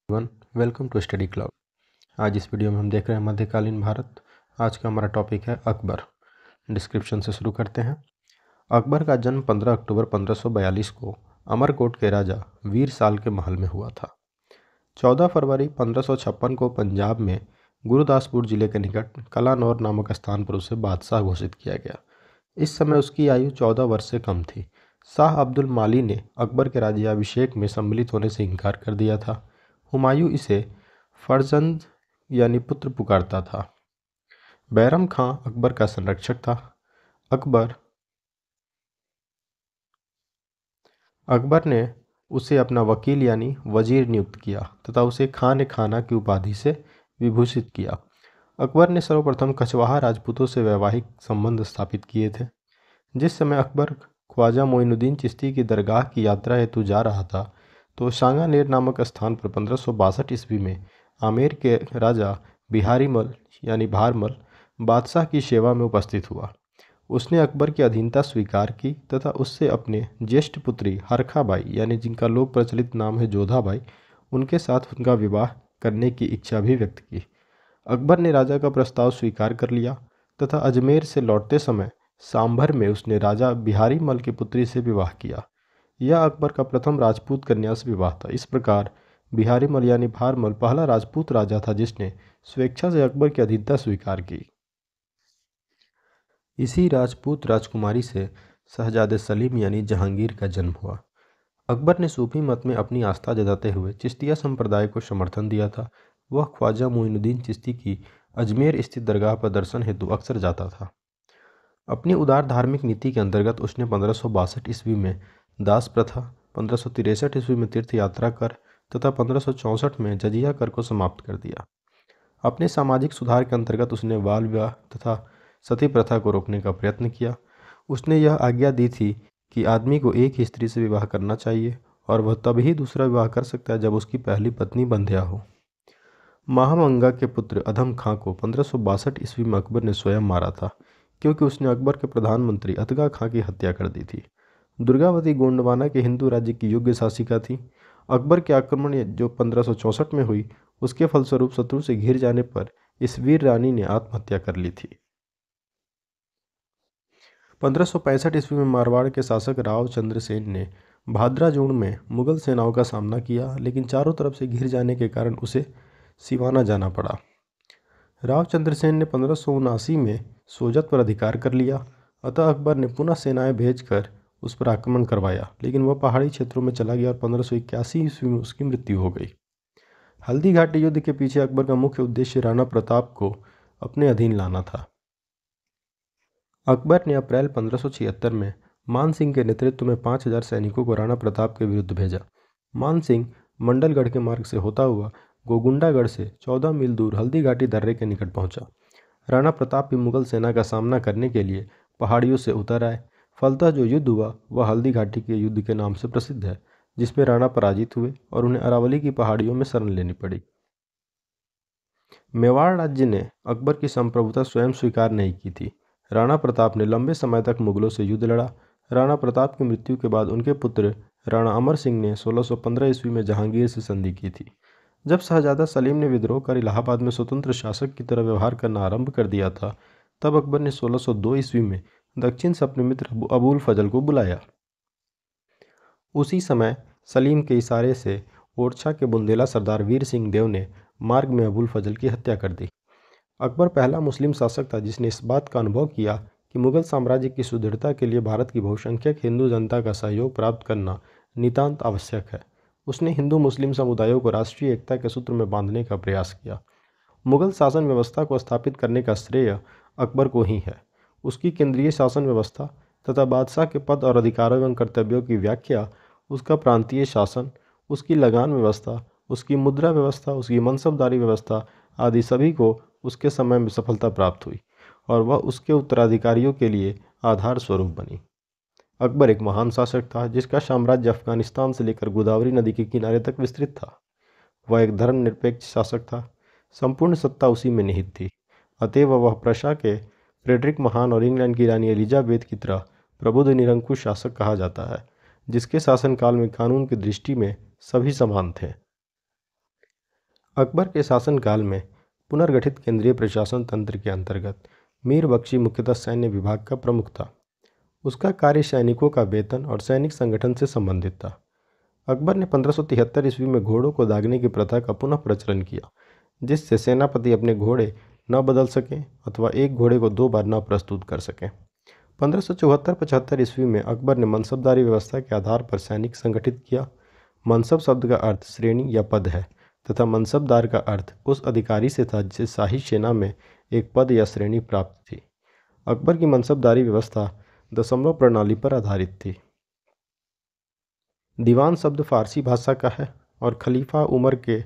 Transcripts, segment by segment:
One welcome to study club. आज इस video में हम देख रहे हैं मध्यकालीन भारत। आज का हमारा टॉपिक है अकबर। डिस्क्रिप्शन से शुरू करते हैं। अकबर का जन्म 15 अक्टूबर 1542 को अमरकोट के राजा वीर साल के महल में हुआ था। 14 फरवरी 1556 को पंजाब में गुरुदासपुर जिले के निकट कलानौर नामक स्थान पर उसे बादशाह घोषित किया गया। इस समय उसकी आयु 14 वर्ष से कम थी। शाह अब्दुल माली ने अकबर के राज्याभिषेक में सम्मिलित होने से इनकार कर दिया था। हुमायूं इसे फर्जंद यानी पुत्र पुकारता था। बैरम खां अकबर का संरक्षक था। अकबर ने उसे अपना वकील यानी वजीर नियुक्त किया तथा उसे खान ए खाना की उपाधि से विभूषित किया। अकबर ने सर्वप्रथम कछवाहा राजपूतों से वैवाहिक संबंध स्थापित किए थे। जिस समय अकबर ख्वाजा मोइनुद्दीन चिश्ती की दरगाह की यात्रा हेतु जा रहा था तो सांगानेर नामक स्थान पर 1562 ईस्वी में आमेर के राजा बिहारी मल यानी भारमल बादशाह की सेवा में उपस्थित हुआ। उसने अकबर की अधीनता स्वीकार की तथा उससे अपने ज्येष्ठ पुत्री हरखाबाई यानी जिनका लोक प्रचलित नाम है जोधाबाई, उनके साथ उनका विवाह करने की इच्छा भी व्यक्त की। अकबर ने राजा का प्रस्ताव स्वीकार कर लिया तथा अजमेर से लौटते समय सांभर में उसने राजा बिहारी मल की पुत्री से विवाह किया। यह अकबर का प्रथम राजपूत कन्या से विवाह था। इस प्रकार बिहारी मल यानी भारमल पहला राजपूत राजा था जिसने स्वेच्छा से अकबर की अधीनता स्वीकार की। इसी राजपूत राजकुमारी से शहजादे सलीम यानी जहांगीर का जन्म हुआ। अकबर ने सूफी मत में अपनी आस्था जताते हुए चिश्तिया संप्रदाय को समर्थन दिया था। वह ख्वाजा मोइनुद्दीन चिश्ती की अजमेर स्थित दरगाह पर दर्शन हेतु अक्सर जाता था। अपनी उदार धार्मिक नीति के अंतर्गत उसने 1562 ईस्वी में दास प्रथा, 1563 ईस्वी में तीर्थ यात्रा कर तथा 1564 में जजिया कर को समाप्त कर दिया। अपने सामाजिक सुधार के अंतर्गत उसने बाल विवाह तथा सती प्रथा को रोकने का प्रयत्न किया। उसने यह आज्ञा दी थी कि आदमी को एक ही स्त्री से विवाह करना चाहिए और वह तब ही दूसरा विवाह कर सकता है जब उसकी पहली पत्नी बंध्या हो। महामंगा के पुत्र अधम खां को 1562 ईस्वी में अकबर ने स्वयं मारा था क्योंकि उसने अकबर के प्रधानमंत्री अतगा खां की हत्या कर दी थी। दुर्गावती गोंडवाना के हिंदू राज्य की योग्य शासिका थी। अकबर के आक्रमण जो 1564 में हुई उसके फलस्वरूप शत्रु से घिर जाने पर इस वीर रानी ने आत्महत्या कर ली थी। 1565 ईस्वी में मारवाड़ के शासक राव चंद्रसेन ने भाद्राजूण में मुगल सेनाओं का सामना किया, लेकिन चारों तरफ से घिर जाने के कारण उसे सिवाना जाना पड़ा। राव चंद्रसेन ने 1579 में सोजत पर अधिकार कर लिया। अतः अकबर ने पुनः सेनाएं भेजकर उस पर आक्रमण करवाया, लेकिन वह पहाड़ी क्षेत्रों में चला गया और 1581 ईस्वी में उसकी मृत्यु हो गई। हल्दी घाटी युद्ध के पीछे अकबर का मुख्य उद्देश्य राणा प्रताप को अपने अधीन लाना था। अकबर ने अप्रैल 1576 में मान सिंह के नेतृत्व में 5000 सैनिकों को राणा प्रताप के विरुद्ध भेजा। मान सिंह मंडलगढ़ के मार्ग से होता हुआ गोगुंडागढ़ से 14 मील दूर हल्दी घाटी दर्रे के निकट पहुंचा। राणा प्रताप भी मुगल सेना का सामना करने के लिए पहाड़ियों से उतर आए। फलतः जो युद्ध हुआ वह हल्दी घाटी के युद्ध के नाम से प्रसिद्ध है, जिसमें राणा पराजित हुए और उन्हें अरावली की पहाड़ियों में शरण लेनी पड़ी। मेवाड़ राज्य ने अकबर की संप्रभुता स्वयं स्वीकार नहीं की थी। राणा प्रताप ने लंबे समय तक मुगलों से युद्ध लड़ा। राणा प्रताप की मृत्यु के बाद उनके पुत्र राणा अमर सिंह ने 1615 ईस्वी में जहांगीर से संधि की थी। जब शहजादा सलीम ने विद्रोह कर इलाहाबाद में स्वतंत्र शासक की तरह व्यवहार करना आरंभ कर दिया था, तब अकबर ने 1602 ईस्वी में दक्षिण से अपने मित्र अबुल फजल को बुलाया। उसी समय सलीम के इशारे से ओरछा के बुंदेला सरदार वीर सिंह देव ने मार्ग में अबुल फजल की हत्या कर दी। अकबर पहला मुस्लिम शासक था जिसने इस बात का अनुभव किया कि मुगल साम्राज्य की सुदृढ़ता के लिए भारत की बहुसंख्यक हिंदू जनता का सहयोग प्राप्त करना नितांत आवश्यक है। उसने हिंदू मुस्लिम समुदायों को राष्ट्रीय एकता के सूत्र में बांधने का प्रयास किया। मुगल शासन व्यवस्था को स्थापित करने का श्रेय अकबर को ही है। उसकी केंद्रीय शासन व्यवस्था तथा बादशाह के पद और अधिकारों एवं कर्तव्यों की व्याख्या, उसका प्रांतीय शासन, उसकी लगान व्यवस्था, उसकी मुद्रा व्यवस्था, उसकी मनसबदारी व्यवस्था आदि सभी को उसके समय में सफलता प्राप्त हुई और वह उसके उत्तराधिकारियों के लिए आधार स्वरूप बनी। अकबर एक महान शासक था जिसका साम्राज्य अफगानिस्तान से लेकर गोदावरी नदी के किनारे तक विस्तृत था। वह एक धर्मनिरपेक्ष शासक था। संपूर्ण सत्ता उसी में निहित थी। अतएव वह प्रशा के फ्रेडरिक महान और इंग्लैंड की रानी एलिजाबेथ की तरह प्रबुद्ध निरंकुश शासक कहा जाता है, जिसके शासनकाल में कानून की दृष्टि में सभी समान थे। अकबर के शासनकाल में पुनर्गठित केंद्रीय प्रशासन तंत्र के अंतर्गत मीर बख्शी मुख्यतः सैन्य विभाग का प्रमुख था। उसका कार्य सैनिकों का वेतन और सैनिक संगठन से संबंधित था। अकबर ने 1573 ईस्वी में घोड़ों को दागने की प्रथा का पुनः प्रचलन किया, जिससे सेनापति अपने घोड़े न बदल सकें अथवा एक घोड़े को दो बार न प्रस्तुत कर सकें। 1574-75 ईस्वी में अकबर ने मनसबदारी व्यवस्था के आधार पर सैनिक संगठित किया। मनसब शब्द का अर्थ श्रेणी या पद है तथा मनसबदार का अर्थ उस अधिकारी से था जिसे शाही सेना में एक पद या श्रेणी प्राप्त थी। अकबर की मनसबदारी व्यवस्था दशमलव प्रणाली पर आधारित थी। दीवान शब्द फारसी भाषा का है और खलीफा उमर के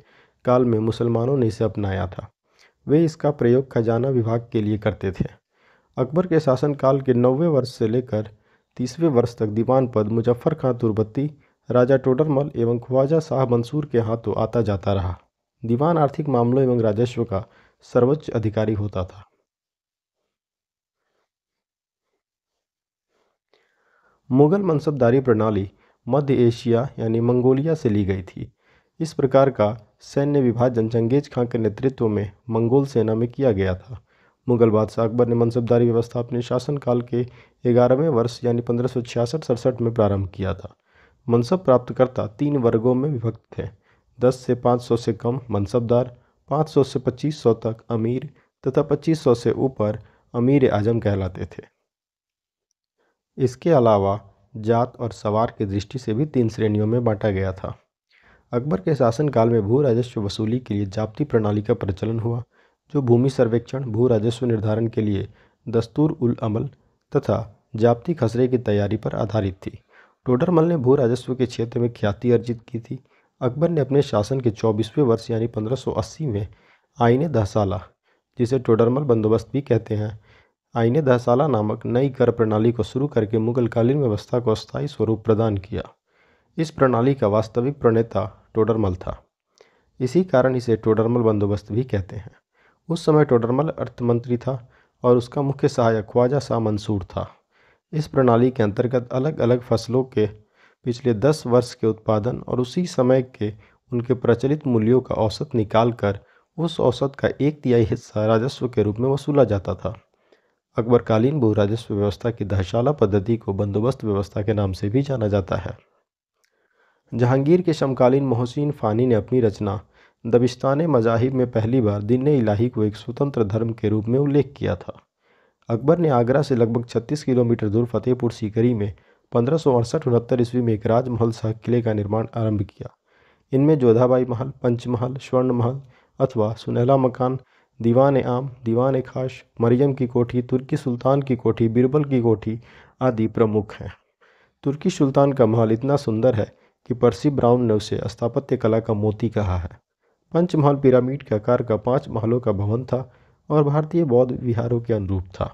काल में मुसलमानों ने इसे अपनाया था। वे इसका प्रयोग खजाना विभाग के लिए करते थे। अकबर के शासनकाल के 90वें वर्ष से लेकर 30वें वर्ष तक दीवान पद मुजफ्फर खां तुर्बती, राजा टोडरमल एवं ख्वाजा शाह मंसूर के हाथों आता जाता रहा। दीवान आर्थिक मामलों एवं राजस्व का सर्वोच्च अधिकारी होता था। मुगल मनसबदारी प्रणाली मध्य एशिया यानी मंगोलिया से ली गई थी। इस प्रकार का सैन्य विभाजन चंगेज खां के नेतृत्व में मंगोल सेना में किया गया था। मुगल बादशाह अकबर ने मनसबदारी व्यवस्था अपने शासनकाल के 11वें वर्ष यानी 1566-67 में प्रारंभ किया था। मनसब प्राप्तकर्ता 3 वर्गों में विभक्त थे। 10 से 500 से कम मनसबदार, 500 से 2500 तक अमीर तथा 2500 से ऊपर अमीर आजम कहलाते थे। इसके अलावा जात और सवार की दृष्टि से भी 3 श्रेणियों में बांटा गया था। अकबर के शासनकाल में भू राजस्व वसूली के लिए जाप्ती प्रणाली का प्रचलन हुआ, जो भूमि सर्वेक्षण, भू राजस्व निर्धारण के लिए दस्तूर उल अमल तथा जाप्ती खसरे की तैयारी पर आधारित थी। टोडरमल ने भू राजस्व के क्षेत्र में ख्याति अर्जित की थी। अकबर ने अपने शासन के 24वें वर्ष यानी 1580 में आईने दहसाला, जिसे टोडरमल बंदोबस्त भी कहते हैं, आईने दहसाला नामक नई कर प्रणाली को शुरू करके मुगलकालीन व्यवस्था को अस्थायी स्वरूप प्रदान किया। इस प्रणाली का वास्तविक प्रणेता टोडरमल था। इसी कारण इसे टोडरमल बंदोबस्त भी कहते हैं। उस समय टोडरमल अर्थमंत्री था और उसका मुख्य सहायक ख्वाजा शाह मंसूर था। इस प्रणाली के अंतर्गत अलग अलग फसलों के पिछले 10 वर्ष के उत्पादन और उसी समय के उनके प्रचलित मूल्यों का औसत निकाल कर उस औसत का 1/3 हिस्सा राजस्व के रूप में वसूला जाता था। अकबरकालीन भू राजस्व व्यवस्था की दहशाला पद्धति को बंदोबस्त व्यवस्था के नाम से भी जाना जाता है। जहांगीर के समकालीन मोहसिन फ़ानी ने अपनी रचना दबिस्तान मज़ाहिब में पहली बार दीन इलाही को एक स्वतंत्र धर्म के रूप में उल्लेख किया था। अकबर ने आगरा से लगभग 36 किलोमीटर दूर फतेहपुर सीकरी में 1568-69 ईस्वी में एक राजमहल सह किले का निर्माण आरंभ किया। इनमें जोधाबाई महल, पंचमहल, स्वर्ण महल अथवा सुनहला मकान, दीवान आम, दीवान खास, मरियम की कोठी, तुर्की सुल्तान की कोठी, बीरबल की कोठी आदि प्रमुख हैं। तुर्की सुल्तान का महल इतना सुंदर है कि पर्सी ब्राउन ने उसे स्थापत्य कला का मोती कहा है। पंचमहल पिरामिड के आकार का 5 महलों का भवन था और भारतीय बौद्ध विहारों के अनुरूप था।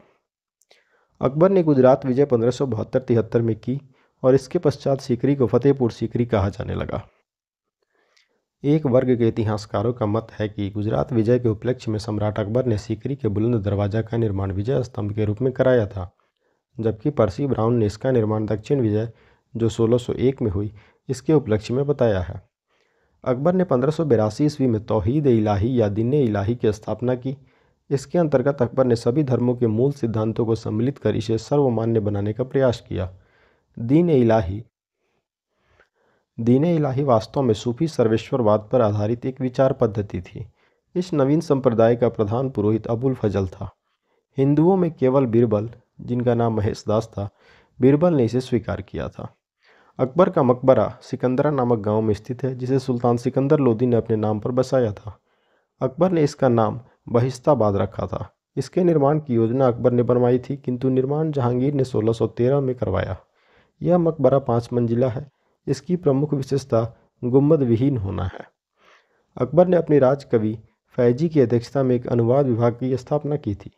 अकबर ने गुजरात विजय 1572-73 में की और इसके पश्चात सीकरी को फतेहपुर सीकरी कहा जाने लगा। एक वर्ग के इतिहासकारों का मत है कि गुजरात विजय के उपलक्ष्य में सम्राट अकबर ने सीकरी के बुलंद दरवाजा का निर्माण विजय स्तंभ के रूप में कराया था, जबकि पर्सी ब्राउन ने इसका निर्माण दक्षिण विजय, जो 1601 में हुई, इसके उपलक्ष्य में बताया है। अकबर ने 1582 ईस्वी में तौहीद इलाही या दीन इलाही की स्थापना की। इसके अंतर्गत अकबर ने सभी धर्मों के मूल सिद्धांतों को सम्मिलित कर इसे सर्वमान्य बनाने का प्रयास किया। दीन इलाही वास्तव में सूफी सर्वेश्वरवाद पर आधारित एक विचार पद्धति थी। इस नवीन संप्रदाय का प्रधान पुरोहित अबुल फजल था। हिंदुओं में केवल बीरबल, जिनका नाम महेश दास था, बीरबल ने इसे स्वीकार किया था। अकबर का मकबरा सिकंदरा नामक गांव में स्थित है, जिसे सुल्तान सिकंदर लोदी ने अपने नाम पर बसाया था। अकबर ने इसका नाम बहिस्ताबाद रखा था। इसके निर्माण की योजना अकबर ने बनवाई थी, किंतु निर्माण जहांगीर ने 1613 में करवाया। यह मकबरा 5 मंजिला है। इसकी प्रमुख विशेषता गुंबद विहीन होना है। अकबर ने अपनी राजकवि फैजी की अध्यक्षता में एक अनुवाद विभाग की स्थापना की थी।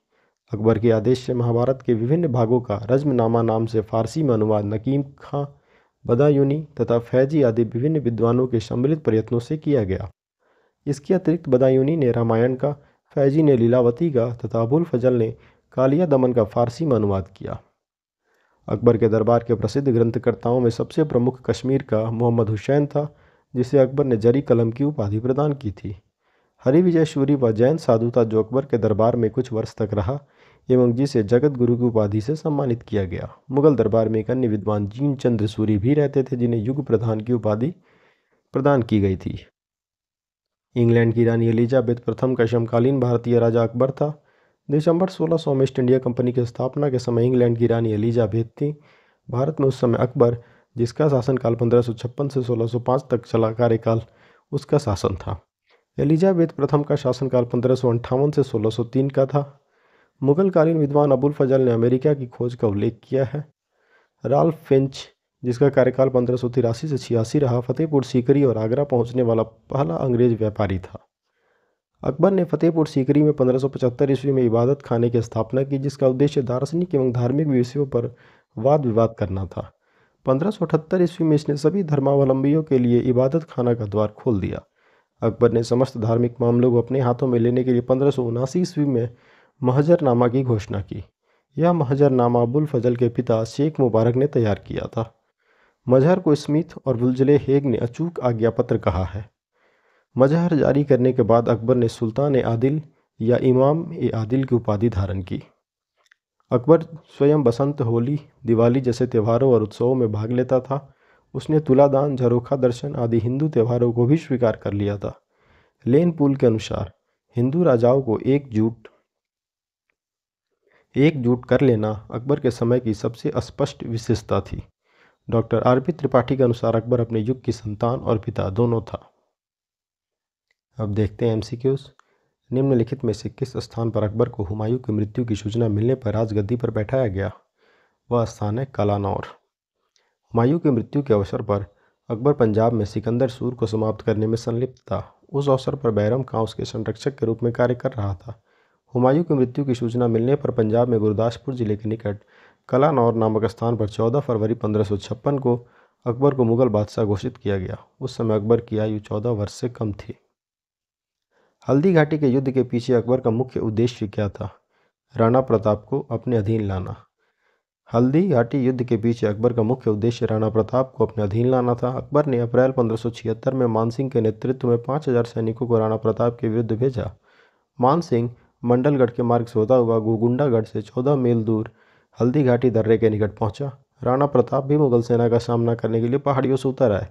अकबर के आदेश से महाभारत के विभिन्न भागों का रज्मनामा नाम से फारसी में अनुवाद नकीम खां, बदायूनी तथा फैजी आदि विभिन्न विद्वानों के सम्मिलित प्रयत्नों से किया गया। इसके अतिरिक्त बदायूनी ने रामायण का, फैजी ने लीलावती का तथा अबुल फजल ने कालिया दमन का फारसी में अनुवाद किया। अकबर के दरबार के प्रसिद्ध ग्रंथकर्ताओं में सबसे प्रमुख कश्मीर का मोहम्मद हुसैन था, जिसे अकबर ने जरी कलम की उपाधि प्रदान की थी। हरिविजय सूरी वह जैन साधु था जो अकबर के दरबार में कुछ वर्ष तक रहा एवं जिसे जगत गुरु की उपाधि से सम्मानित किया गया। मुगल दरबार में एक अन्य विद्वान जीन चंद्र सूरी भी रहते थे जिन्हें युग प्रधान की उपाधि प्रदान की गई थी। इंग्लैंड की रानी एलिजाबेथ प्रथम का समकालीन भारतीय राजा अकबर था। दिसंबर 1600 में ईस्ट इंडिया कंपनी की स्थापना के समय इंग्लैंड की रानी एलिजाबेथ थी। भारत में उस समय अकबर, जिसका शासनकाल 1556 से 1605 तक चला, कार्यकाल उसका शासन था। एलिजाबेथ प्रथम का शासनकाल 1558 से 1603 का था। मुगलकालीन विद्वान अबुल फजल ने अमेरिका की खोज का उल्लेख किया है। राल्फ फिंच, जिसका कार्यकाल 1583 से 86 रहा, फतेहपुर सीकरी और आगरा पहुंचने वाला पहला अंग्रेज व्यापारी था। अकबर ने फतेहपुर सीकरी में 1575 ईस्वी में इबादत खाने की स्थापना की, जिसका उद्देश्य दार्शनिक एवं धार्मिक विषयों पर वाद विवाद करना था। 1578 ईस्वी में इसने सभी धर्मावलंबियों के लिए इबादत खाना का द्वार खोल दिया। अकबर ने समस्त धार्मिक मामलों को अपने हाथों में लेने के लिए 1579 ईस्वी में महजरनामा की घोषणा की। यह महजरनामा अबुल फजल के पिता शेख मुबारक ने तैयार किया था। मजहर को स्मिथ और वुल्जले हेग ने अचूक आज्ञापत्र कहा है। मजहर जारी करने के बाद अकबर ने सुल्तान ए आदिल या इमाम ए आदिल की उपाधि धारण की। अकबर स्वयं बसंत, होली, दिवाली जैसे त्योहारों और उत्सवों में भाग लेता था। उसने तुलादान, झरोखा दर्शन आदि हिंदू त्योहारों को भी स्वीकार कर लिया था। लेन पूल के अनुसार हिंदू राजाओं को एकजुट कर लेना अकबर के समय की सबसे स्पष्ट विशेषता थी। Doctor RP. त्रिपाठी के अनुसार अकबर अपने युग की संतान और पिता दोनों था। अब देखते हैं एमसीक्यूज। निम्नलिखित में से किस स्थान पर अकबर को हुमायूं की मृत्यु की सूचना मिलने पर राजगद्दी पर बैठाया गया? वह स्थान है कलानौर। हुमायूं की मृत्यु के अवसर पर अकबर पंजाब में सिकंदर सूर को समाप्त करने में संलिप्त था। उस अवसर पर बैरम खां उसके संरक्षक के रूप में कार्य कर रहा था। हुमायूं की मृत्यु की सूचना मिलने पर पंजाब में गुरदासपुर जिले के निकट कलानौर नामक स्थान पर 14 फरवरी 1556 को अकबर को मुगल बादशाह घोषित किया गया। उस समय अकबर की आयु 14 वर्ष से कम थी। हल्दी घाटी के युद्ध के पीछे अकबर का मुख्य उद्देश्य क्या था? राणा प्रताप को अपने अधीन लाना। हल्दी घाटी युद्ध के पीछे अकबर का मुख्य उद्देश्य राणा प्रताप को अपने अधीन लाना था। अकबर ने अप्रैल 1576 में मानसिंह के नेतृत्व में 5000 सैनिकों को राणा प्रताप के विरुद्ध भेजा। मानसिंह मंडलगढ़ के मार्ग से होता हुआ गोगुंडागढ़ से 14 मील दूर हल्दी घाटी दर्रे के निकट पहुंचा। राणा प्रताप भी मुगल सेना का सामना करने के लिए पहाड़ियों से उतर आए।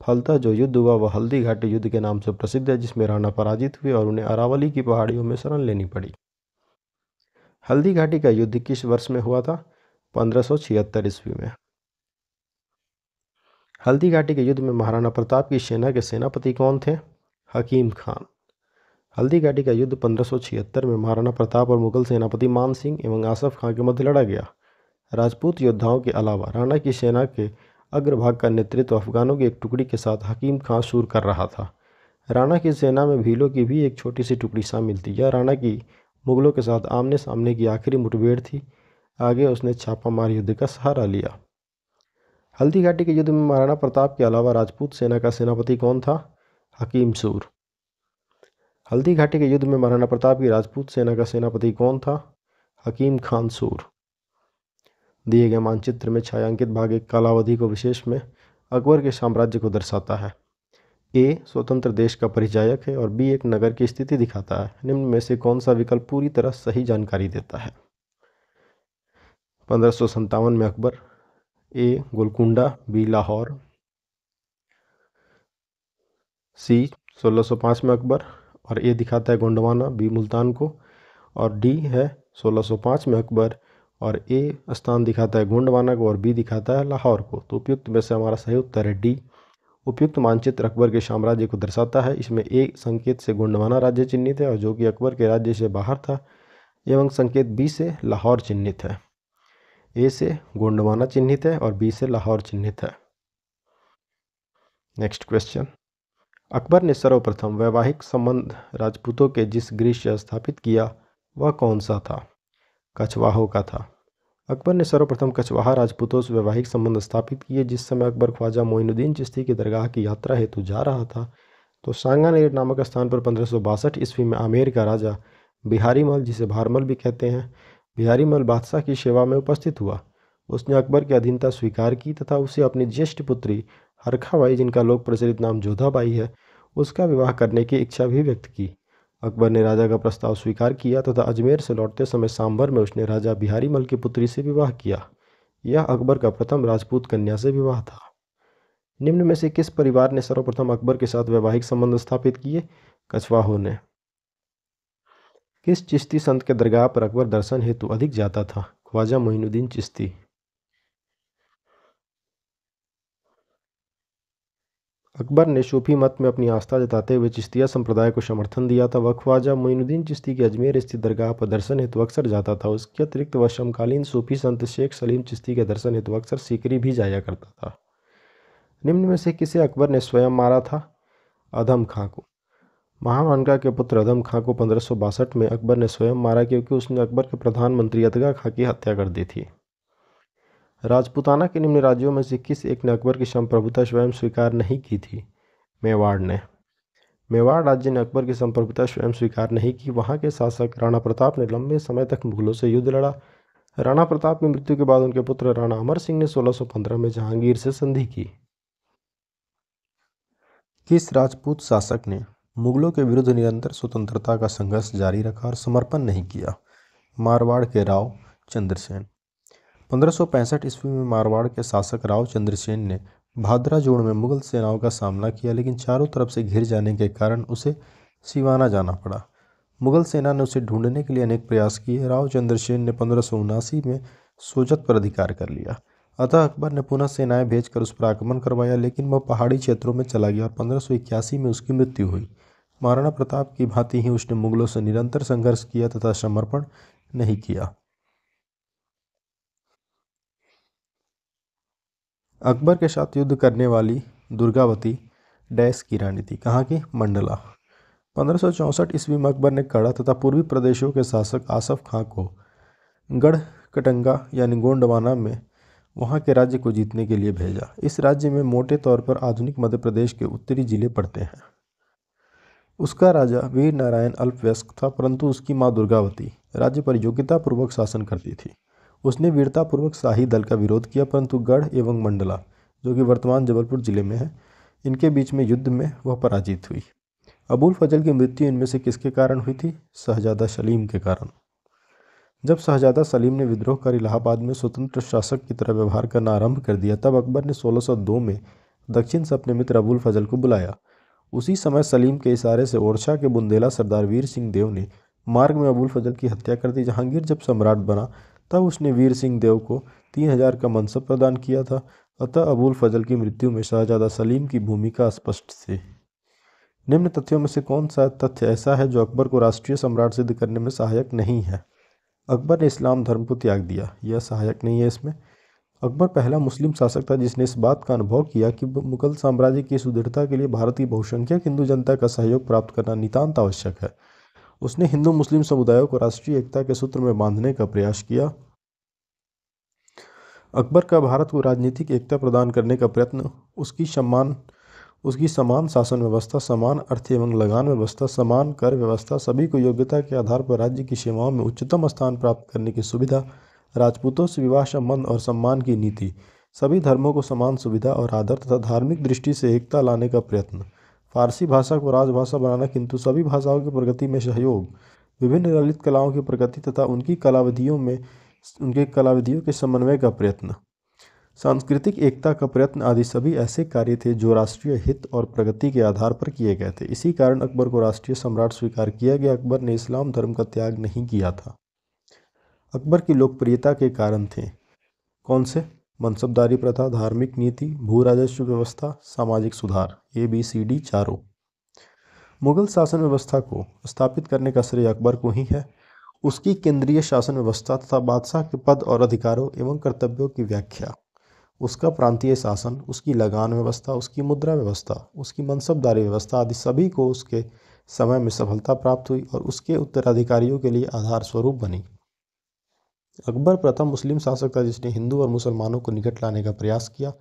फलतः जो युद्ध हुआ वह हल्दी घाटी युद्ध के नाम से प्रसिद्ध है, जिसमें राणा पराजित हुए और उन्हें अरावली की पहाड़ियों में शरण लेनी पड़ी। हल्दी घाटी का युद्ध किस वर्ष में हुआ था? 1576 ईस्वी में। हल्दी घाटी के युद्ध में महाराणा प्रताप की सेना के सेनापति कौन थे? हकीम खान। हल्दी घाटी का युद्ध 1576 में महाराणा प्रताप और मुगल सेनापति मान सिंह एवं आसफ खां के मध्य लड़ा गया। राजपूत योद्धाओं के अलावा राणा की सेना के अग्रभाग का नेतृत्व अफगानों की एक टुकड़ी के साथ हकीम खां सूर कर रहा था। राणा की सेना में भीलों की भी एक छोटी सी टुकड़ी शामिल थी। यह राणा की मुगलों के साथ आमने सामने की आखिरी मुठभेड़ थी। आगे उसने छापामार युद्ध का सहारा लिया। हल्दी घाटी के युद्ध में महाराणा प्रताप के अलावा राजपूत सेना का सेनापति कौन था? हकीम सूर। हल्दी घाटी के युद्ध में महाराणा प्रताप की राजपूत सेना का सेनापति कौन था? हकीम खान सूर। दिए गए मानचित्र में छायांकित भाग एक कालावधि को विशेष में अकबर के साम्राज्य को दर्शाता है। ए स्वतंत्र देश का परिचायक है और बी एक नगर की स्थिति दिखाता है। निम्न में से कौन सा विकल्प पूरी तरह सही जानकारी देता है? 1557 में अकबर। ए गोलकुंडा, बी लाहौर, सी 1605 में अकबर और ए दिखाता है गोंडवाना, बी मुल्तान को, और डी है 1605 में अकबर और ए स्थान दिखाता है गोंडवाना को और बी दिखाता है लाहौर को। तो उपयुक्त में से हमारा सही उत्तर है डी। उपयुक्त मानचित्र अकबर के साम्राज्य को दर्शाता है। इसमें ए संकेत से गोंडवाना राज्य चिन्हित है और जो कि अकबर के राज्य से बाहर था, एवं संकेत बी से लाहौर चिन्हित है। ए से गोंडवाना चिन्हित है और बी से लाहौर चिन्हित है। Next question. अकबर ने सर्वप्रथम वैवाहिक संबंध राजपूतों के जिस गृह से स्थापित किया वह कौन सा था? कछवाहों का था। अकबर ने सर्वप्रथम कछवाहा राजपूतों से वैवाहिक संबंध स्थापित किए। जिस समय अकबर ख्वाजा मोइनुद्दीन चिश्ती की दरगाह की यात्रा हेतु जा रहा था तो सांगानेर नामक स्थान पर 1562 ईस्वी में आमेर का राजा बिहारी मल, जिसे भारमल भी कहते हैं, बिहारी मल बादशाह की सेवा में उपस्थित हुआ। उसने अकबर की अधीनता स्वीकार की तथा उसे अपनी ज्येष्ठ पुत्री हरखाबाई, जिनका लोक प्रचलित नाम जोधाबाई है, उसका विवाह करने की इच्छा भी व्यक्त की। अकबर ने राजा का प्रस्ताव स्वीकार किया तथा अजमेर से लौटते समय सांभर में उसने राजा बिहारी मल की पुत्री से विवाह किया। यह अकबर का प्रथम राजपूत कन्या से विवाह था। निम्न में से किस परिवार ने सर्वप्रथम अकबर के साथ वैवाहिक संबंध स्थापित किए? कछवाहों ने। किस चिश्ती संत के दरगाह पर अकबर दर्शन हेतु अधिक जाता था? ख्वाजा मोइनुद्दीन चिश्ती। अकबर ने सूफी मत में अपनी आस्था जताते हुए चिश्तिया संप्रदाय को समर्थन दिया था। वह ख्वाजा मोइनुद्दीन चिश्ती के अजमेर स्थित दरगाह पर दर्शन हेतु अक्सर जाता था। उसके अतिरिक्त वह समकालीन सूफी संत शेख सलीम चिश्ती के दर्शन हेतु अक्सर सीकरी भी जाया करता था। निम्न में से किसे अकबर ने स्वयं मारा था? अधम खां को। महामनका के पुत्र अधम खां को 1562 में अकबर ने स्वयं मारा क्योंकि उसने अकबर के प्रधानमंत्री अतगा खां की हत्या कर दी थी। राजपूताना के निम्न राज्यों में से किस एक ने अकबर की संप्रभुता स्वयं स्वीकार नहीं की थी? मेवाड़ ने। मेवाड़ राज्य ने अकबर की संप्रभुता स्वयं स्वीकार नहीं की। वहां के शासक राणा प्रताप ने लंबे समय तक मुगलों से युद्ध लड़ा। राणा प्रताप की मृत्यु के बाद उनके पुत्र राणा अमर सिंह ने 1615 में जहांगीर से संधि की। किस राजपूत शासक ने मुगलों के विरुद्ध निरंतर स्वतंत्रता का संघर्ष जारी रखा और समर्पण नहीं किया? मारवाड़ के राव चंद्रसेन। 1565 ईस्वी में मारवाड़ के शासक राव चंद्रसेन ने भादरा जोड़ में मुगल सेनाओं का सामना किया, लेकिन चारों तरफ से घिर जाने के कारण उसे सिवाना जाना पड़ा। मुगल सेना ने उसे ढूंढने के लिए अनेक प्रयास किए। राव चंद्रसेन ने 1579 में सोजत पर अधिकार कर लिया। अतः अकबर ने पुनः सेनाएं भेजकर उस पर आक्रमण करवाया, लेकिन वह पहाड़ी क्षेत्रों में चला गया और 1581 में उसकी मृत्यु हुई। महाराणा प्रताप की भांति ही उसने मुगलों से निरंतर संघर्ष किया तथा समर्पण नहीं किया। अकबर के साथ युद्ध करने वाली दुर्गावती डैश की रानी थी। कहाँ की? मंडला। 1564 ईस्वी में अकबर ने कड़ा तथा पूर्वी प्रदेशों के शासक आसफ खां को गढ़ कटंगा यानी गोंडवाना में वहां के राज्य को जीतने के लिए भेजा। इस राज्य में मोटे तौर पर आधुनिक मध्य प्रदेश के उत्तरी जिले पड़ते हैं। उसका राजा वीर नारायण अल्पवयस्क था, परंतु उसकी मां दुर्गावती राज्य पर योग्यतापूर्वक शासन करती थी। उसने वीरतापूर्वक शाही दल का विरोध किया, परंतु गढ़ एवं मंडला, जो कि वर्तमान जबलपुर जिले में है, इनके बीच में युद्ध में वह पराजित हुई। अबुल फजल की मृत्यु इनमें से किसके कारण हुई थी? शहजादा सलीम के कारण। जब शहजादा सलीम ने विद्रोह कर इलाहाबाद में स्वतंत्र शासक की तरह व्यवहार करना आरंभ कर दिया, तब अकबर ने 1602 में दक्षिण से अपने मित्र अबुल फजल को बुलाया। उसी समय सलीम के इशारे से ओरछा के बुंदेला सरदार वीर सिंह देव ने मार्ग में अबुल फजल की हत्या कर दी। जहांगीर जब सम्राट बना तब उसने वीर सिंह देव को 3000 का मनसब प्रदान किया था। अतः अबुल फजल की मृत्यु में शहजादा सलीम की भूमिका स्पष्ट थी। निम्न तथ्यों में से कौन सा तथ्य ऐसा है जो अकबर को राष्ट्रीय सम्राट सिद्ध करने में सहायक नहीं है? अकबर ने इस्लाम धर्म को त्याग दिया, यह सहायक नहीं है इसमें। अकबर पहला मुस्लिम शासक था जिसने इस बात का अनुभव किया कि मुगल साम्राज्य की सुदृढ़ता के लिए भारत की बहुसंख्यक हिंदू जनता का सहयोग प्राप्त करना नितांत आवश्यक है। उसने हिंदू मुस्लिम समुदायों को राष्ट्रीय एकता के सूत्र में बांधने का प्रयास किया। अकबर का भारत को राजनीतिक एकता प्रदान करने का प्रयत्न उसकी समान शासन व्यवस्था, समान अर्थ एवं लगान व्यवस्था, समान कर व्यवस्था, सभी को योग्यता के आधार पर राज्य की सेवाओं में उच्चतम स्थान प्राप्त करने की सुविधा, राजपूतों से विवाह संबंध और सम्मान की नीति, सभी धर्मों को समान सुविधा और आदर तथा धार्मिक दृष्टि से एकता लाने का प्रयत्न, फारसी भाषा को राजभाषा बनाना किंतु सभी भाषाओं की प्रगति में सहयोग, विभिन्न ललित कलाओं की प्रगति तथा उनके कलाविधियों के समन्वय का प्रयत्न, सांस्कृतिक एकता का प्रयत्न आदि सभी ऐसे कार्य थे जो राष्ट्रीय हित और प्रगति के आधार पर किए गए थे। इसी कारण अकबर को राष्ट्रीय सम्राट स्वीकार किया गया। अकबर ने इस्लाम धर्म का त्याग नहीं किया था। अकबर की लोकप्रियता के कारण थे कौन से? मनसबदारी प्रथा, धार्मिक नीति, भू राजस्व व्यवस्था, सामाजिक सुधार, ABCD चारों। मुगल शासन व्यवस्था को स्थापित करने का श्रेय अकबर को ही है। उसकी केंद्रीय शासन व्यवस्था तथा बादशाह के पद और अधिकारों एवं कर्तव्यों की व्याख्या, उसका प्रांतीय शासन, उसकी लगान व्यवस्था, उसकी मुद्रा व्यवस्था, उसकी मनसबदारी व्यवस्था आदि सभी को उसके समय में सफलता प्राप्त हुई और उसके उत्तराधिकारियों के लिए आधार स्वरूप बनी। अकबर प्रथम मुस्लिम शासक था जिसने हिंदू और मुसलमानों को निकट लाने का प्रयास किया।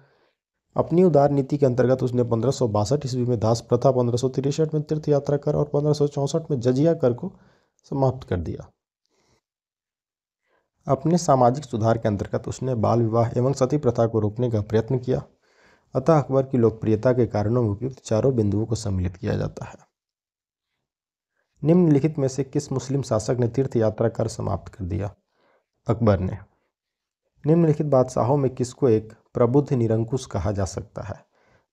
अपनी उदार नीति के अंतर्गत उसने 1562 ईस्वी में दास प्रथा, 1563 में तीर्थ यात्रा कर और 1564 में जजिया कर को समाप्त कर दिया। अपने सामाजिक सुधार के अंतर्गत उसने बाल विवाह एवं सती प्रथा को रोकने का प्रयत्न किया। अतः अकबर की लोकप्रियता के कारणों में उपयुक्त चारों बिंदुओं को सम्मिलित किया जाता है। निम्नलिखित में से किस मुस्लिम शासक ने तीर्थ यात्रा कर समाप्त कर दिया? अकबर ने। निम्नलिखित बादशाहों में किसको एक प्रबुद्ध निरंकुश कहा जा सकता है?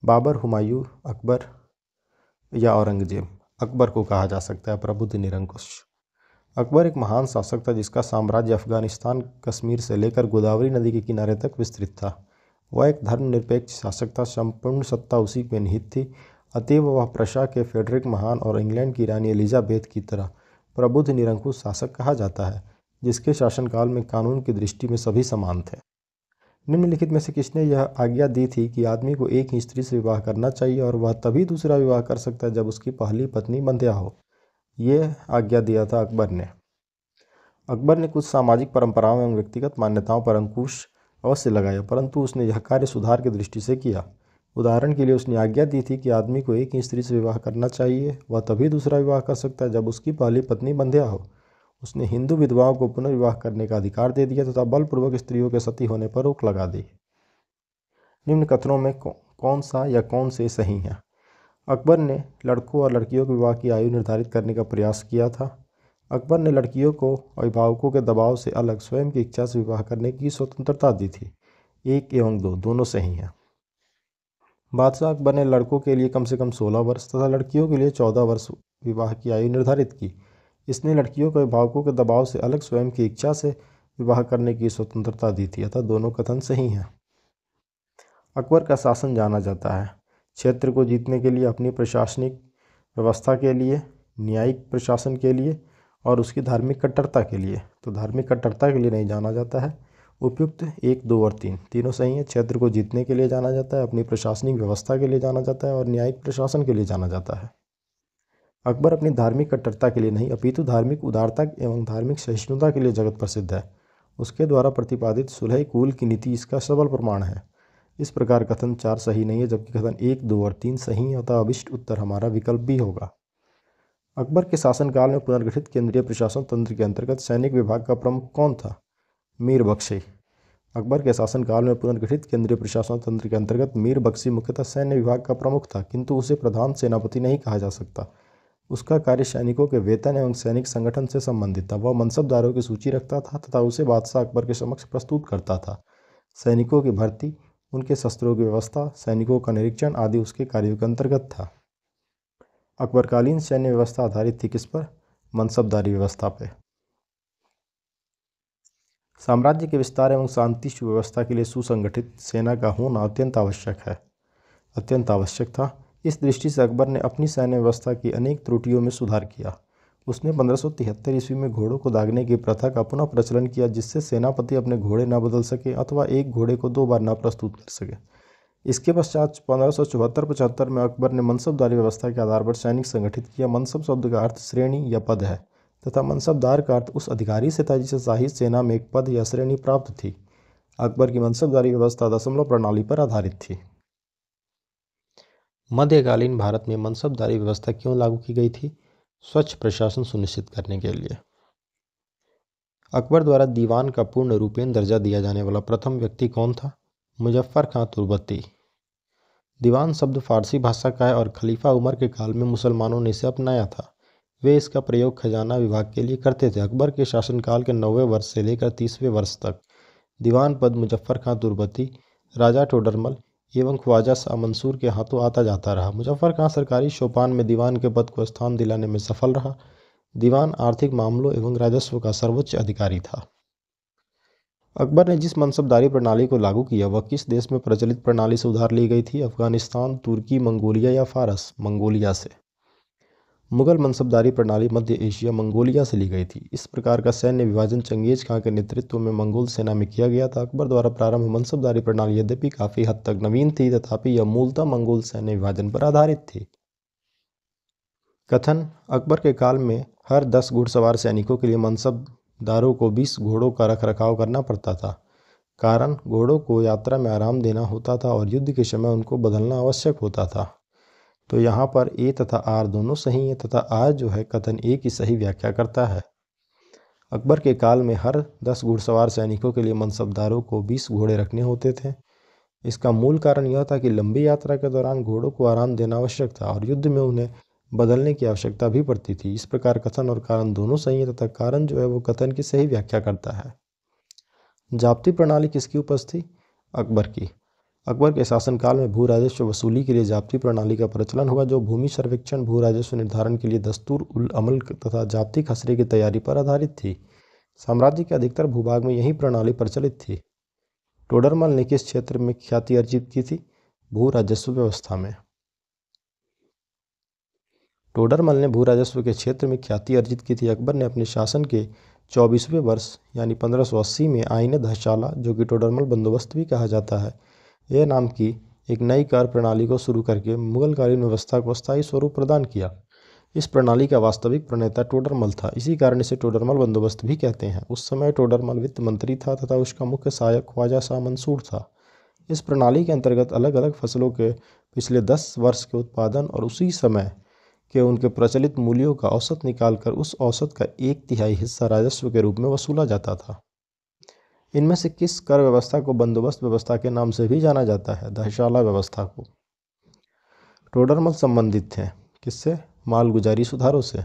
बाबर, हुमायूं, अकबर या औरंगजेब? अकबर को कहा जा सकता है प्रबुद्ध निरंकुश। अकबर एक महान शासक था जिसका साम्राज्य अफगानिस्तान, कश्मीर से लेकर गोदावरी नदी के किनारे तक विस्तृत था। वह एक धर्मनिरपेक्ष शासक था, संपूर्ण सत्ता उसी में निहित थी, अतएव वह प्रशा के फ्रेडरिक महान और इंग्लैंड की रानी एलिजाबेथ की तरह प्रबुद्ध निरंकुश शासक कहा जाता है, जिसके शासनकाल में कानून की दृष्टि में सभी समान थे। निम्नलिखित में से किसने यह आज्ञा दी थी कि आदमी को एक ही स्त्री से विवाह करना चाहिए और वह तभी दूसरा विवाह कर सकता है जब उसकी पहली पत्नी बंध्या हो? ये आज्ञा दिया था अकबर ने। अकबर ने कुछ सामाजिक परंपराओं एवं व्यक्तिगत मान्यताओं पर अंकुश अवश्य लगाया, परंतु उसने यह कार्य सुधार की दृष्टि से किया। उदाहरण के लिए उसने आज्ञा दी थी कि आदमी को एक ही स्त्री से विवाह करना चाहिए, वह तभी दूसरा विवाह कर सकता है जब उसकी पहली पत्नी बंध्या हो। उसने हिंदू विधवाओं को पुनर्विवाह करने का अधिकार दे दिया तथा बलपूर्वक स्त्रियों के सती होने पर रोक लगा दी। निम्न कथनों में कौन सा या कौन से सही हैं? अकबर ने लड़कों और लड़कियों के विवाह की आयु निर्धारित करने का प्रयास किया था। अकबर ने लड़कियों को अभिभावकों के दबाव से अलग स्वयं की इच्छा से विवाह करने की स्वतंत्रता दी थी। 1 एवं 2 दोनों सही हैं। बादशाह अकबर ने लड़कों के लिए कम से कम 16 वर्ष तथा लड़कियों के लिए 14 वर्ष विवाह की आयु निर्धारित की। इसने लड़कियों को अभिभावकों के दबाव से अलग स्वयं की इच्छा से विवाह करने की स्वतंत्रता दी थी, अतः दोनों कथन सही हैं। अकबर का शासन जाना जाता है क्षेत्र को जीतने के लिए, अपनी प्रशासनिक व्यवस्था के लिए, न्यायिक प्रशासन के लिए और उसकी धार्मिक कट्टरता के लिए। तो धार्मिक कट्टरता के लिए नहीं जाना जाता है। उपयुक्त 1, 2 और 3 तीनों सही हैं। क्षेत्र को जीतने के लिए जाना जाता है, अपनी प्रशासनिक व्यवस्था के लिए जाना जाता है और न्यायिक प्रशासन के लिए जाना जाता है। अकबर अपनी धार्मिक कट्टरता के लिए नहीं अपितु धार्मिक उदारता एवं धार्मिक सहिष्णुता के लिए जगत प्रसिद्ध है। उसके द्वारा प्रतिपादित सुलह कुल की नीति इसका सबल प्रमाण है। इस प्रकार कथन 4 सही नहीं है, जबकि कथन 1, 2 और 3 सही है, अतः अभिष्ट उत्तर हमारा विकल्प भी होगा। अकबर के शासनकाल में पुनर्गठित केंद्रीय प्रशासन तंत्र के अंतर्गत सैनिक विभाग का प्रमुख कौन था? मीर बख्शी। अकबर के शासनकाल में पुनर्गठित केंद्रीय प्रशासन तंत्र के अंतर्गत मीर बख्शी मुख्यतः सैन्य विभाग का प्रमुख था, किंतु उसे प्रधान सेनापति नहीं कहा जा सकता। उसका कार्य सैनिकों के वेतन एवं सैनिक संगठन से संबंधित था। वह मनसबदारों की सूची रखता था तथा उसे बादशाह अकबर के समक्ष प्रस्तुत करता था। सैनिकों की भर्ती, उनके शस्त्रों की व्यवस्था, सैनिकों का निरीक्षण आदि उसके कार्यों के अंतर्गत था। अकबरकालीन सैन्य व्यवस्था आधारित थी किस पर? मनसबदारी व्यवस्था पर। साम्राज्य के विस्तार एवं शांति सुव्यवस्था के लिए सुसंगठित सेना का होना अत्यंत आवश्यक था। इस दृष्टि से अकबर ने अपनी सैन्य व्यवस्था की अनेक त्रुटियों में सुधार किया। उसने 1573 ईस्वी में घोड़ों को दागने की प्रथा का पुनः प्रचलन किया, जिससे सेनापति अपने घोड़े न बदल सके अथवा एक घोड़े को 2 बार न प्रस्तुत कर सके। इसके पश्चात 1574-75 में अकबर ने मनसबदारी व्यवस्था के आधार पर सैनिक संगठित किया। मनसब शब्द का अर्थ श्रेणी या पद है तथा मनसबदार का अर्थ उस अधिकारी से था जिसे शाही सेना में एक पद या श्रेणी प्राप्त थी। अकबर की मनसबदारी व्यवस्था दशमलव प्रणाली पर आधारित थी। मध्यकालीन भारत में मनसबदारी व्यवस्था क्यों लागू की गई थी? स्वच्छ प्रशासन सुनिश्चित करने के लिए। अकबर द्वारा दीवान का पूर्ण रूपेण दर्जा दिया जाने वाला प्रथम व्यक्ति कौन था? मुजफ्फर खां तुर्बती। दीवान शब्द फारसी भाषा का है और खलीफा उमर के काल में मुसलमानों ने इसे अपनाया था। वे इसका प्रयोग खजाना विभाग के लिए करते थे। अकबर के शासनकाल के 90वें वर्ष से लेकर 30वें वर्ष तक दीवान पद मुजफ्फर खां तुर्बती, राजा टोडरमल एवं ख्वाजा शाह मंसूर के हाथों आता जाता रहा। मुजफ्फर खां सरकारी शोपान में दीवान के पद को स्थान दिलाने में सफल रहा। दीवान आर्थिक मामलों एवं राजस्व का सर्वोच्च अधिकारी था। अकबर ने जिस मनसबदारी प्रणाली को लागू किया वह किस देश में प्रचलित प्रणाली से उधार ली गई थी? अफगानिस्तान, तुर्की, मंगोलिया या फारस? मंगोलिया से। मुगल मनसबदारी प्रणाली मध्य एशिया मंगोलिया से ली गई थी। इस प्रकार का सैन्य विभाजन चंगेज खां के नेतृत्व में मंगोल सेना में किया गया था। अकबर द्वारा प्रारंभ मनसबदारी प्रणाली यद्यपि काफ़ी हद तक नवीन थी, तथापि यह मूलतः मंगोल सैन्य विभाजन पर आधारित थी। कथन: अकबर के काल में हर 10 घुड़सवार सैनिकों के लिए मनसबदारों को 20 घोड़ों का रखरखाव करना पड़ता था। कारण, घोड़ों को यात्रा में आराम देना होता था और युद्ध के समय उनको बदलना आवश्यक होता था। तो यहाँ पर ए तथा आर दोनों सही है तथा आर जो है कथन ए की सही व्याख्या करता है। अकबर के काल में हर 10 घुड़सवार सैनिकों के लिए मनसबदारों को 20 घोड़े रखने होते थे। इसका मूल कारण यह था कि लंबी यात्रा के दौरान घोड़ों को आराम देना आवश्यक था और युद्ध में उन्हें बदलने की आवश्यकता भी पड़ती थी। इस प्रकार कथन और कारण दोनों सही है तथा कारण जो है वो कथन की सही व्याख्या करता है। जाप्ती प्रणाली किसकी उपज थी? अकबर की। अकबर के शासनकाल में भू राजस्व वसूली के लिए जाप्ती प्रणाली का प्रचलन हुआ, जो भूमि सर्वेक्षण, भू राजस्व निर्धारण के लिए दस्तूर उल अमल तथा जाप्ती खसरे की तैयारी पर आधारित थी। साम्राज्य के अधिकतर भूभाग में यही प्रणाली प्रचलित थी। टोडरमल ने किस क्षेत्र में ख्याति अर्जित की थी? भू राजस्व व्यवस्था में। टोडरमल ने भू राजस्व के क्षेत्र में ख्याति अर्जित की थी। अकबर ने अपने शासन के 24वें वर्ष यानी 1580 में आईने दहशाला, जो कि टोडरमल बंदोबस्त भी कहा जाता है, यह नाम की एक नई कर प्रणाली को शुरू करके मुगलकालीन व्यवस्था को स्थायी स्वरूप प्रदान किया। इस प्रणाली का वास्तविक प्रणेता टोडरमल था, इसी कारण इसे टोडरमल बंदोबस्त भी कहते हैं। उस समय टोडरमल वित्त मंत्री था तथा उसका मुख्य सहायक ख्वाजा शाह मंसूर था। इस प्रणाली के अंतर्गत अलग अलग फसलों के पिछले 10 वर्ष के उत्पादन और उसी समय के उनके प्रचलित मूल्यों का औसत निकालकर उस औसत का 1/3 हिस्सा राजस्व के रूप में वसूला जाता था। इनमें से किस कर व्यवस्था को बंदोबस्त व्यवस्था के नाम से भी जाना जाता है? दहशाला व्यवस्था को। टोडरमल संबंधित थे किससे? मालगुजारी सुधारों से।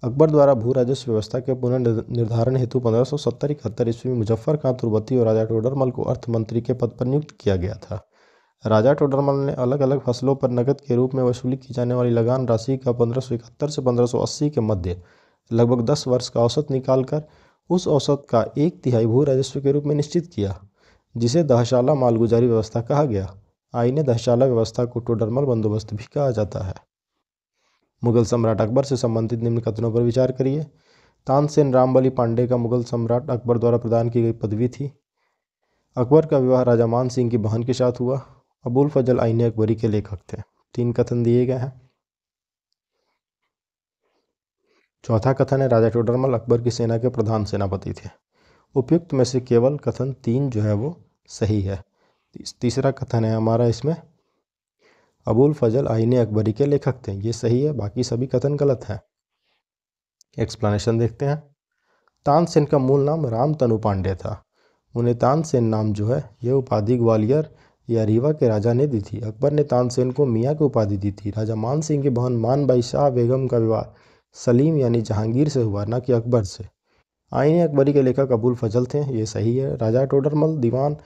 अकबर द्वारा भू राजस्व व्यवस्था के पुनर्निर्धारण हेतु 1570-71 ईस्वी में मुजफ्फर खां तुर्बती और राजा टोडरमल को अर्थ मंत्री के पद पर नियुक्त किया गया था। राजा टोडरमल ने अलग अलग फसलों पर नकद के रूप में वसूली की जाने वाली लगान राशि का 1571 से 1580 के मध्य लगभग 10 वर्ष का औसत निकालकर उस औसत का 1/3 भू राजस्व के रूप में निश्चित किया, जिसे दहशाला मालगुजारी व्यवस्था कहा गया। आईने दहशाला व्यवस्था को टोडरमल बंदोबस्त भी कहा जाता है। मुगल सम्राट अकबर से संबंधित निम्न कथनों पर विचार करिए। तानसेन रामबली पांडे का मुगल सम्राट अकबर द्वारा प्रदान की गई पदवी थी। अकबर का विवाह राजा मान सिंह की बहन के साथ हुआ। अबुल फजल आईने अकबरी के लेखक थे। 3 कथन दिए गए हैं। चौथा कथन है राजा टोडरमल अकबर की सेना के प्रधान सेनापति थे। उपयुक्त में से केवल कथन 3 जो है वो सही है। तीसरा कथन है हमारा इसमें अबुल फजल आईने अकबरी के लेखक थे, ये सही है, बाकी सभी कथन गलत है। एक्सप्लेनेशन देखते हैं। तानसेन का मूल नाम रामतनु पांडे था। उन्हें तानसेन नाम जो है यह उपाधि ग्वालियर या रीवा के राजा ने दी थी। अकबर ने तानसेन को मियाँ की उपाधि दी थी। राजा मान सिंह की बहन मानबाई शाह बेगम का विवाह सलीम यानी जहांगीर से हुआ, न कि अकबर से। आईने अकबरी के लेखक अबुल फजल थे, ये सही है। राजा टोडरमल दीवान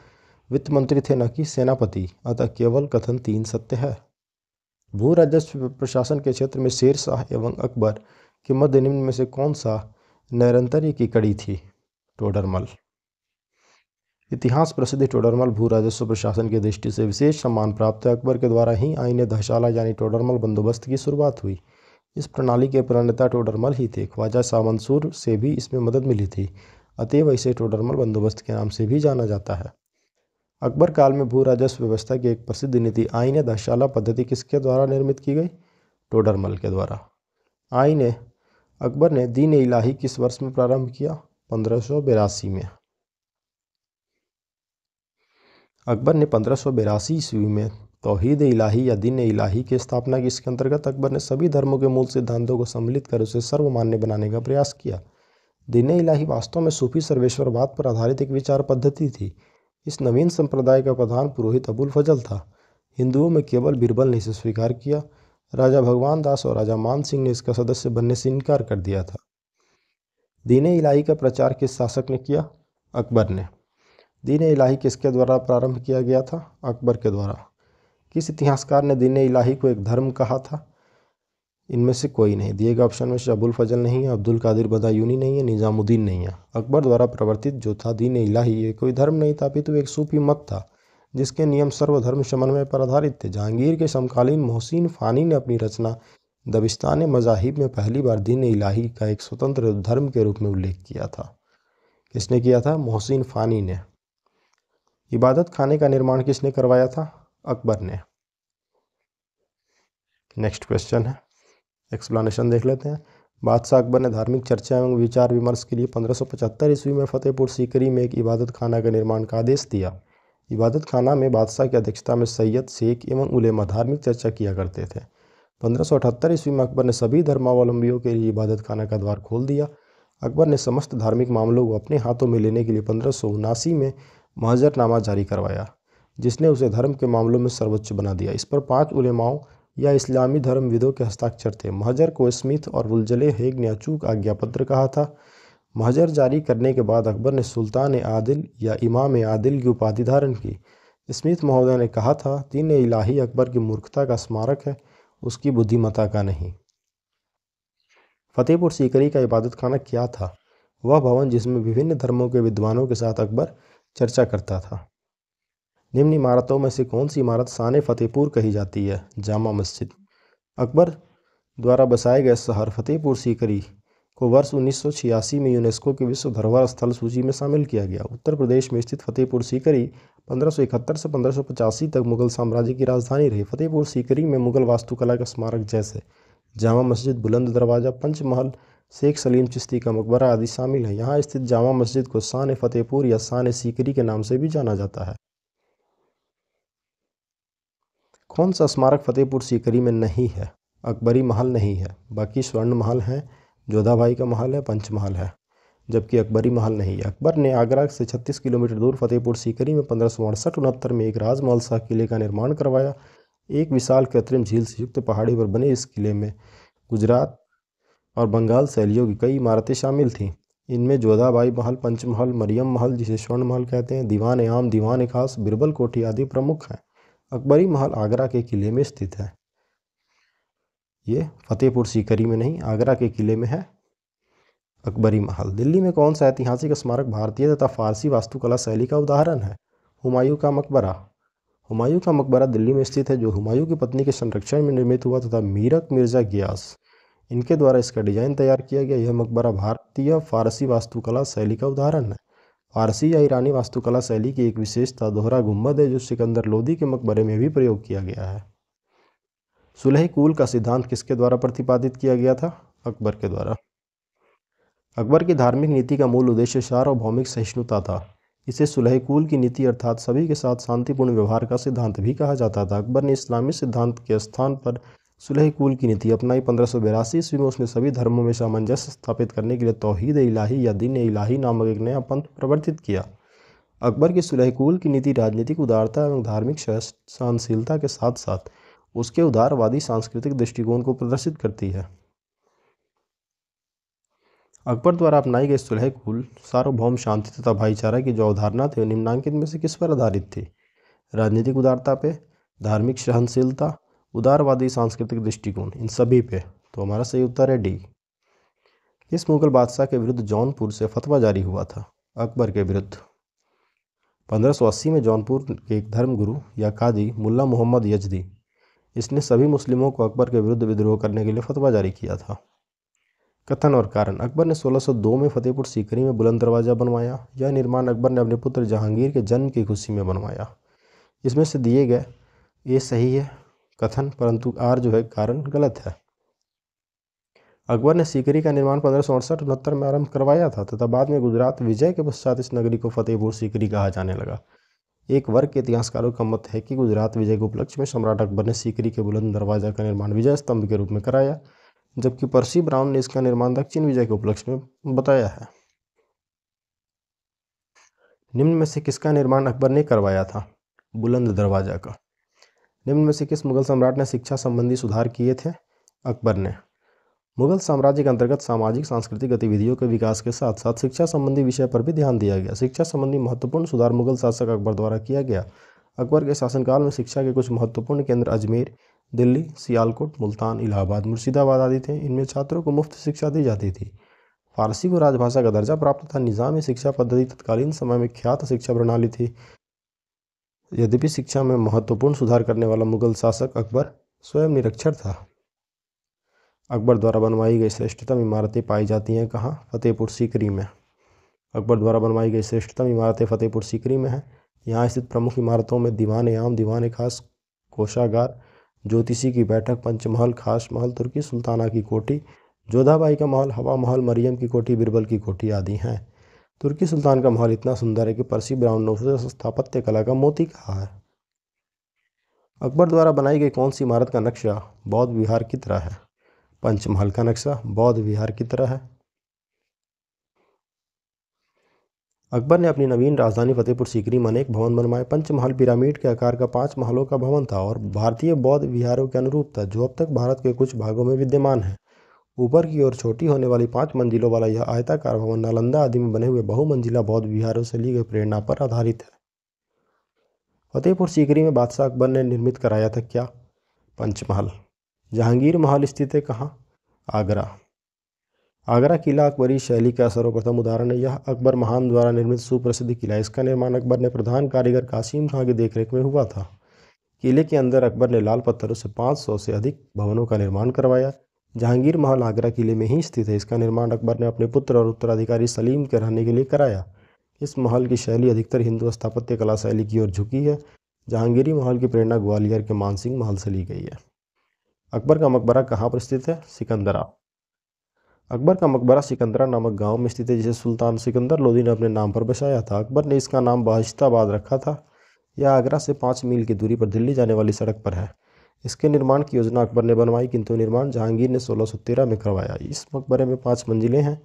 वित्त मंत्री थे, न कि सेनापति, अतः केवल कथन 3 सत्य है। भू राजस्व प्रशासन के क्षेत्र में शेर शाह एवं अकबर के मध्य निम्न में से कौन सा नैरंतर्य की कड़ी थी? टोडरमल। इतिहास प्रसिद्ध टोडरमल भू राजस्व प्रशासन की दृष्टि से विशेष सम्मान प्राप्त है। अकबर के द्वारा ही आईने दहशाला यानी टोडरमल बंदोबस्त की शुरुआत हुई। इस प्रणाली के प्रणेता टोडरमल ही थे। ख्वाजा शाह मंसूर से भी इसमें मदद मिली थी, अतएव इसे टोडरमल बंदोबस्त के नाम से भी जाना जाता है। अकबर काल में भू राजस्व व्यवस्था की एक प्रसिद्ध नीति आईने दहशाला पद्धति किसके द्वारा निर्मित की गई? टोडरमल के द्वारा। आईने अकबर ने दीन इलाही किस वर्ष में प्रारंभ किया? 1582 में। अकबर ने 1582 ईस्वी में तौहीद इलाही या दीन इलाही की स्थापना की। इसके अंतर्गत अकबर ने सभी धर्मों के मूल सिद्धांतों को सम्मिलित कर उसे सर्वमान्य बनाने का प्रयास किया। दीन इलाही वास्तव में सूफी सर्वेश्वरवाद पर आधारित एक विचार पद्धति थी। इस नवीन संप्रदाय का प्रधान पुरोहित अबुल फजल था। हिंदुओं में केवल बीरबल ने इसे स्वीकार किया। राजा भगवान दास और राजा मान सिंह ने इसका सदस्य बनने से इनकार कर दिया था। दीन इलाही का प्रचार किस शासक ने किया? अकबर ने। दीन इलाही किसके द्वारा प्रारंभ किया गया था? अकबर के द्वारा। किस इतिहासकार ने दीन इलाही को एक धर्म कहा था? इनमें से कोई नहीं। दिए गए ऑप्शन में से अबुल फजल नहीं है, अब्दुल कादिर बदायूनी नहीं है, निजामुद्दीन नहीं है। अकबर द्वारा प्रवर्तित जो था दीन इलाही ये कोई धर्म नहीं था, अपितु एक सूफी मत था जिसके नियम सर्वधर्म समन्वय पर आधारित थे। जहांगीर के समकालीन मोहसिन फ़ानी ने अपनी रचना दबिस्तान मज़ाहिब में पहली बार दीन इलाही का एक स्वतंत्र धर्म के रूप में उल्लेख किया था। किसने किया था? मोहसिन फ़ानी ने। इबादत खाने का निर्माण किसने करवाया था? अकबर ने। नेक्स्ट क्वेश्चन है, एक्सप्लेनेशन देख लेते हैं। बादशाह अकबर ने धार्मिक चर्चा एवं विचार विमर्श के लिए 1575 ईस्वी में फतेहपुर सीकरी में एक इबादत खाना के निर्माण का आदेश दिया। इबादत खाना में बादशाह की अध्यक्षता में सैयद, शेख एवं उलेमा धार्मिक चर्चा किया करते थे। 1578 ईस्वी में अकबर ने सभी धर्मावलंबियों के लिए इबादत खाना का द्वार खोल दिया। अकबर ने समस्त धार्मिक मामलों को अपने हाथों में लेने के लिए 1579 में महजरनामा जारी करवाया, जिसने उसे धर्म के मामलों में सर्वोच्च बना दिया। इस पर 5 उलेमाओं या इस्लामी धर्मविदों के हस्ताक्षर थे। महजर को स्मिथ और वुलजले हेग ने अचूक आज्ञापत्र कहा था। महजर जारी करने के बाद अकबर ने सुल्तान आदिल या इमाम आदिल की उपाधि धारण की। स्मिथ महोदय ने कहा था, दीन इलाही अकबर की मूर्खता का स्मारक है, उसकी बुद्धिमत्ता का नहीं। फतेहपुर सीकरी का इबादत खाना क्या था? वह भवन जिसमें विभिन्न धर्मों के विद्वानों के साथ अकबर चर्चा करता था। निम्न इमारतों में से कौन सी इमारत शान फतेहपुर कही जाती है? जामा मस्जिद। अकबर द्वारा बसाए गए शहर फतेहपुर सीकरी को वर्ष 1986 में यूनेस्को की विश्व धरोहर स्थल सूची में शामिल किया गया। उत्तर प्रदेश में स्थित फतेहपुर सीकरी 1571 से 1585 तक मुगल साम्राज्य की राजधानी रही। फतेहपुर सीकरी में मुगल वास्तुकला का स्मारक जैसे जामा मस्जिद, बुलंद दरवाज़ा, पंचमहल, शेख सलीम चिश्ती का मकबरा आदि शामिल है। यहाँ स्थित जामा मस्जिद को शान फतेहपुर या शान सीकरी के नाम से भी जाना जाता है। कौन सा स्मारक फतेहपुर सीकरी में नहीं है? अकबरी महल नहीं है, बाकी स्वर्ण महल हैं, जोधाबाई का महल है, पंचमहल है, जबकि अकबरी महल नहीं है। अकबर ने आगरा से 36 किलोमीटर दूर फतेहपुर सीकरी में 1568-69 में एक राजमहल शाह किले का निर्माण करवाया। एक विशाल कृत्रिम झील से युक्त पहाड़ी पर बने इस किले में गुजरात और बंगाल शैलियों की कई इमारतें शामिल थीं। इनमें जोधाबाई महल, पंचमहल, मरियम महल जिसे स्वर्ण महल कहते हैं, दीवान आम, दीवान खास, बिरबल कोठी आदि प्रमुख हैं। अकबरी महल आगरा के किले में स्थित है। ये फतेहपुर सीकरी में नहीं, आगरा के किले में है अकबरी महल। दिल्ली में कौन सा ऐतिहासिक स्मारक भारतीय तथा फारसी वास्तुकला शैली का उदाहरण है? हुमायूं का मकबरा। हुमायूं का मकबरा दिल्ली में स्थित है, जो हुमायूं की पत्नी के संरक्षण में निर्मित हुआ तथा मीरक मिर्जा गियास इनके द्वारा इसका डिजाइन तैयार किया गया। यह मकबरा भारतीय फारसी वास्तुकला शैली का उदाहरण है। फारसी या ईरानी वास्तुकला शैली की एक विशेषता दोहरा गुंबद है, जो सिकंदर लोदी के मकबरे में भी प्रयोग किया गया है। सुलह कुल का सिद्धांत किसके द्वारा प्रतिपादित किया गया था? अकबर के द्वारा। अकबर की धार्मिक नीति का मूल उद्देश्य सार्वभौमिक सहिष्णुता था। इसे सुलह कुल की नीति अर्थात सभी के साथ शांतिपूर्ण व्यवहार का सिद्धांत भी कहा जाता था। अकबर ने इस्लामी सिद्धांत के स्थान पर सुलह कुल की नीति अपनाई। 1582 ईस्वी में उसने सभी धर्मों में सामंजस्य स्थापित करने के लिए तौहीद इलाही या दीन इलाही नामक एक नया पंथ प्रवर्तित किया। अकबर की सुलह कुल की नीति राजनीतिक उदारता एवं धार्मिक सहनशीलता के साथ साथ उसके उदारवादी सांस्कृतिक दृष्टिकोण को प्रदर्शित करती है। अकबर द्वारा अपनाई गई सुलह कुल सार्वभौम शांति तथा भाईचारा की जो अवधारणा थी, निम्नलिखित में से किस पर आधारित थी? राजनीतिक उदारता पे, धार्मिक सहनशीलता, उदारवादी सांस्कृतिक दृष्टिकोण, इन सभी पे। तो हमारा सही उत्तर है डी। किस मुगल बादशाह के विरुद्ध जौनपुर से फतवा जारी हुआ था? अकबर के विरुद्ध। 1580 में जौनपुर के एक धर्मगुरु या काजी मुल्ला मोहम्मद यजदी, इसने सभी मुस्लिमों को अकबर के विरुद्ध विद्रोह करने के लिए फतवा जारी किया था। कथन और कारण। अकबर ने 1602 में फतेहपुर सीकरी में बुलंद दरवाज़ा बनवाया। यह निर्माण अकबर ने अपने पुत्र जहांगीर के जन्म की खुशी में बनवाया। इसमें से दिए गए ये सही है कथन, परंतु आर जो है कारण गलत है। अकबर ने सीकरी का निर्माण 1568-69 में आरंभ करवाया था तथा बाद में गुजरात विजय के पश्चात इस नगरी को फतेहपुर सीकरी कहा जाने लगा। एक वर्ग के इतिहासकारों का मत है कि गुजरात विजय के उपलक्ष्य में सम्राट अकबर ने सीकरी के बुलंद दरवाज़ा का निर्माण विजय स्तंभ के रूप में कराया, जबकि पर्सी ब्राउन ने इसका निर्माण दक्षिण विजय के उपलक्ष्य में बताया है। निम्न में से किसका निर्माण अकबर ने करवाया था? बुलंद दरवाजा का। निम्न में से किस मुगल सम्राट ने शिक्षा संबंधी सुधार किए थे? अकबर ने। मुगल साम्राज्य के अंतर्गत सामाजिक सांस्कृतिक गतिविधियों के विकास के साथ साथ शिक्षा संबंधी विषय पर भी ध्यान दिया गया। शिक्षा संबंधी महत्वपूर्ण सुधार मुगल शासक अकबर द्वारा किया गया। अकबर के शासनकाल में शिक्षा के कुछ महत्वपूर्ण केंद्र अजमेर, दिल्ली, सियालकोट, मुल्तान, इलाहाबाद, मुर्शिदाबाद आदि थे। इनमें छात्रों को मुफ्त शिक्षा दी जाती थी। फारसी को राजभाषा का दर्जा प्राप्त था। निज़ामी शिक्षा पद्धति तत्कालीन समय में ख्यात शिक्षा प्रणाली थी। यद्यपि शिक्षा में महत्वपूर्ण सुधार करने वाला मुगल शासक अकबर स्वयं निरक्षर था। अकबर द्वारा बनवाई गई श्रेष्ठतम इमारतें पाई जाती हैं कहाँ? फतेहपुर सीकरी में। अकबर द्वारा बनवाई गई श्रेष्ठतम इमारतें फतेहपुर सीकरी में हैं। यहाँ स्थित प्रमुख इमारतों में दीवान आम, दीवान खास, कोषागार, ज्योतिषी की बैठक, पंचमहल, खास महल, तुर्की सुल्ताना की कोठी, जोधाबाई का महल, हवा महल, मरियम की कोठी, बिरबल की कोठी आदि हैं। तुर्की सुल्तान का महल इतना सुंदर है कि पर्सी ब्राउन ने उसे स्थापत्य कला का मोती कहा है। अकबर द्वारा बनाई गई कौन सी इमारत का नक्शा बौद्ध विहार की तरह है? पंचमहल का नक्शा बौद्ध विहार की तरह है। अकबर ने अपनी नवीन राजधानी फतेहपुर सीकरी में अनेक भवन बनवाए। पंचमहल पिरामिड के आकार का 5 महलों का भवन था और भारतीय बौद्ध विहारों के अनुरूप था, जो अब तक भारत के कुछ भागों में विद्यमान है। ऊपर की ओर छोटी होने वाली 5 मंजिलों वाला यह आयताकार भवन नालंदा आदि में बने हुए बहुमंजिला बौद्ध विहारों से ली गई प्रेरणा पर आधारित है। फतेहपुर सीकरी में बादशाह अकबर ने निर्मित कराया था क्या? पंचमहल। जहांगीर महल स्थित है कहाँ? आगरा। आगरा किला अकबरी शैली का सर्वप्रथम उदाहरण है। यह अकबर महान द्वारा निर्मित सुप्रसिद्ध किला है। इसका निर्माण अकबर ने प्रधान कारीगर कासिम खां की देखरेख में हुआ था। किले के अंदर अकबर ने लाल पत्थरों से 500 से अधिक भवनों का निर्माण करवाया। जहांगीर महल आगरा किले में ही स्थित है। इसका निर्माण अकबर ने अपने पुत्र और उत्तराधिकारी सलीम के रहने के लिए कराया। इस महल की शैली अधिकतर हिंदू स्थापत्य कला शैली की ओर झुकी है। जहांगीरी महल की प्रेरणा ग्वालियर के मानसिंह महल से ली गई है। अकबर का मकबरा कहाँ पर स्थित है? सिकंदरा। अकबर का मकबरा सिकंदरा नामक गांव में स्थित है, जिसे सुल्तान सिकंदर लोदी ने अपने नाम पर बसाया था। अकबर ने इसका नाम बहिश्ताबाद रखा था। यह आगरा से 5 मील की दूरी पर दिल्ली जाने वाली सड़क पर है। इसके निर्माण की योजना अकबर ने बनवाई, किंतु निर्माण जहांगीर ने 1613 में करवाया। इस मकबरे में 5 मंजिलें हैं।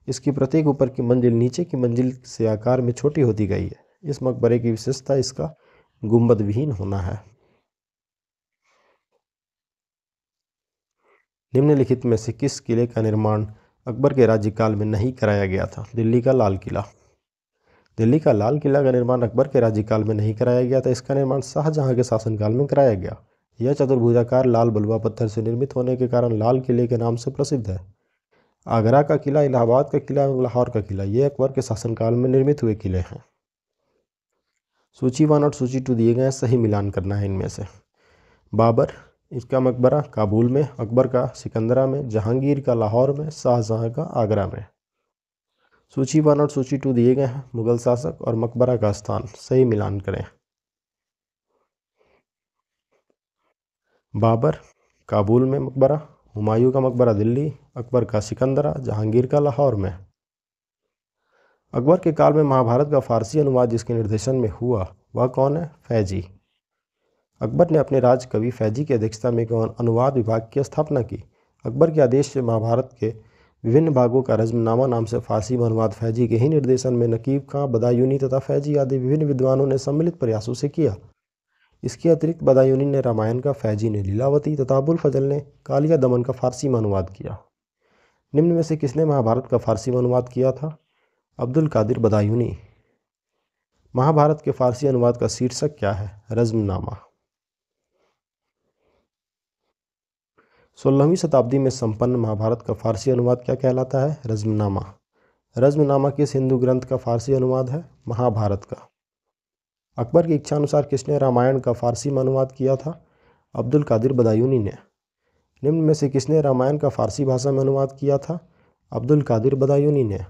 इसकी प्रत्येक ऊपर की मंजिल नीचे की मंजिल से आकार में छोटी होती गई है। इस मकबरे की विशेषता इसका गुंबद विहीन होना है। निम्नलिखित में से किस किले का निर्माण अकबर के राज्यकाल में नहीं कराया गया था? दिल्ली का लाल किला। दिल्ली का लाल किला का निर्माण अकबर के राज्यकाल में नहीं कराया गया था। इसका निर्माण शाहजहां के शासनकाल में कराया गया। यह चतुर्भुजाकार लाल बलुआ पत्थर से निर्मित होने के कारण लाल किले के नाम से प्रसिद्ध है। आगरा का किला, इलाहाबाद का किला एवं लाहौर का किला ये अकबर के शासनकाल में निर्मित हुए किले हैं। सूची 1 और सूची 2 दिए गए हैं, सही मिलान करना है इनमें से। बाबर, इसका मकबरा काबुल में, अकबर का सिकंदरा में, जहांगीर का लाहौर में, शाहजहां का आगरा में। सूची 1 और सूची 2 दिए गए हैं, मुगल शासक और मकबरा का स्थान, सही मिलान करें। बाबर काबुल में मकबरा, हुमायूं का मकबरा दिल्ली, अकबर का सिकंदरा, जहांगीर का लाहौर में। अकबर के काल में महाभारत का फारसी अनुवाद जिसके निर्देशन में हुआ वह कौन है? फैजी। अकबर ने अपने राज कवि फैजी की अध्यक्षता में एक अनुवाद विभाग की स्थापना की। अकबर के आदेश से महाभारत के विभिन्न भागों का रज़्मनामा नाम से फारसी में अनुवाद फैजी के ही निर्देशन में नकीब खां, बदायूनी तथा फैजी आदि विभिन्न विद्वानों ने सम्मिलित प्रयासों से किया। इसके अतिरिक्त बदायूनी ने रामायण का, फैजी ने लीलावती तथा अबुल फजल ने कालिया दमन का फारसी में अनुवाद किया। निम्न में से किसने महाभारत का फारसी में अनुवाद किया था? अब्दुल कादिर बदायूनी। महाभारत के फारसी अनुवाद का शीर्षक क्या है? रज़्मनामा। 16वीं शताब्दी में संपन्न महाभारत का फारसी अनुवाद क्या कहलाता है? रज़्मनामा। रज़्मनामा किस हिंदू ग्रंथ का फारसी अनुवाद है? महाभारत का। अकबर की इच्छा अनुसार किसने रामायण का फारसी में अनुवाद किया था? अब्दुल कादिर बदायूनी ने। निम्न में से किसने रामायण का फारसी भाषा में अनुवाद किया था? अब्दुल कादिर बदायूनी ने।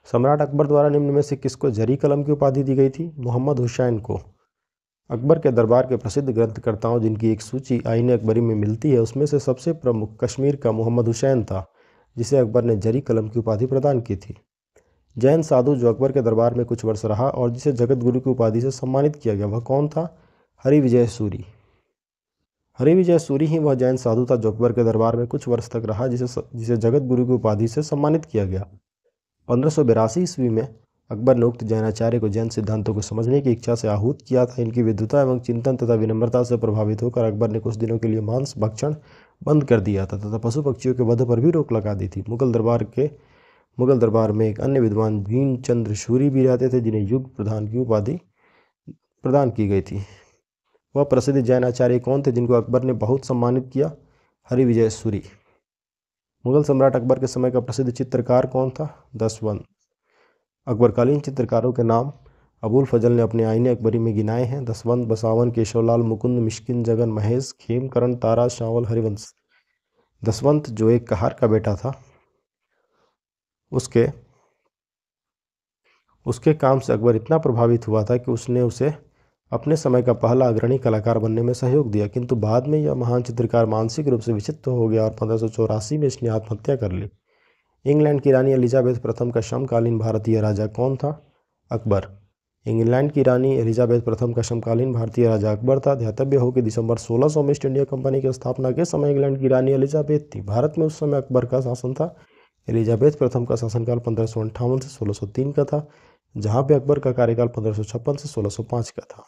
सम्राट अकबर द्वारा निम्न में से किसको जरी कलम की उपाधि दी गई थी? मोहम्मद हुसैन को। अकबर के दरबार के प्रसिद्ध ग्रंथकर्ताओं जिनकी एक सूची आईने अकबरी में मिलती है, उसमें से सबसे प्रमुख कश्मीर का मोहम्मद हुसैन था, जिसे अकबर ने जरी कलम की उपाधि प्रदान की थी। जैन साधु जो अकबर के दरबार में कुछ वर्ष रहा और जिसे जगत गुरु की उपाधि से सम्मानित किया गया, वह कौन था? हरिविजय सूरी। हरिविजय सूरी ही वह जैन साधु था जो अकबर के दरबार में कुछ वर्ष तक रहा, जिसे जगत गुरु की उपाधि से सम्मानित किया गया। 1582 ईस्वी में अकबर ने उक्त जैनाचार्य को जैन सिद्धांतों को समझने की इच्छा से आहूत किया था। इनकी विद्वता एवं चिंतन तथा विनम्रता से प्रभावित होकर अकबर ने कुछ दिनों के लिए मांस भक्षण बंद कर दिया था तथा पशु पक्षियों के वध पर भी रोक लगा दी थी। मुगल दरबार में एक अन्य विद्वान भीमचंद्र सूरी भी रहते थे, जिन्हें युग प्रधान की उपाधि प्रदान की गई थी। वह प्रसिद्ध जैनाचार्य कौन थे जिनको अकबर ने बहुत सम्मानित किया? हरिविजय सूरी। मुगल सम्राट अकबर के समय का प्रसिद्ध चित्रकार कौन था? दसवंत। अकबरकालीन चित्रकारों के नाम अबुल फजल ने अपने आईने अकबरी में गिनाए हैं। दसवंत, बसावन, केशवलाल, मुकुंद, मिश्किन, जगन, महेश, खेम, करण, तारा, शावल, हरिवंश। दसवंत जो एक कहार का बेटा था, उसके काम से अकबर इतना प्रभावित हुआ था कि उसने उसे अपने समय का पहला अग्रणी कलाकार बनने में सहयोग दिया, किंतु बाद में यह महान चित्रकार मानसिक रूप से विक्षिप्त हो गया और 1584 में इसने आत्महत्या कर ली। इंग्लैंड की रानी एलिजाबेथ प्रथम का समकालीन भारतीय राजा कौन था? अकबर। इंग्लैंड की रानी एलिजाबेथ प्रथम का समकालीन भारतीय राजा अकबर था। ध्यातव्य हो कि दिसंबर 1600 में ईस्ट इंडिया कंपनी की स्थापना के समय इंग्लैंड की रानी एलिजाबेथ थी। भारत में उस समय अकबर का शासन था। एलिजाबेथ प्रथम का शासनकाल 1558 से 1603 का था, जहाँ पे अकबर का कार्यकाल 1556 से 1605 का था।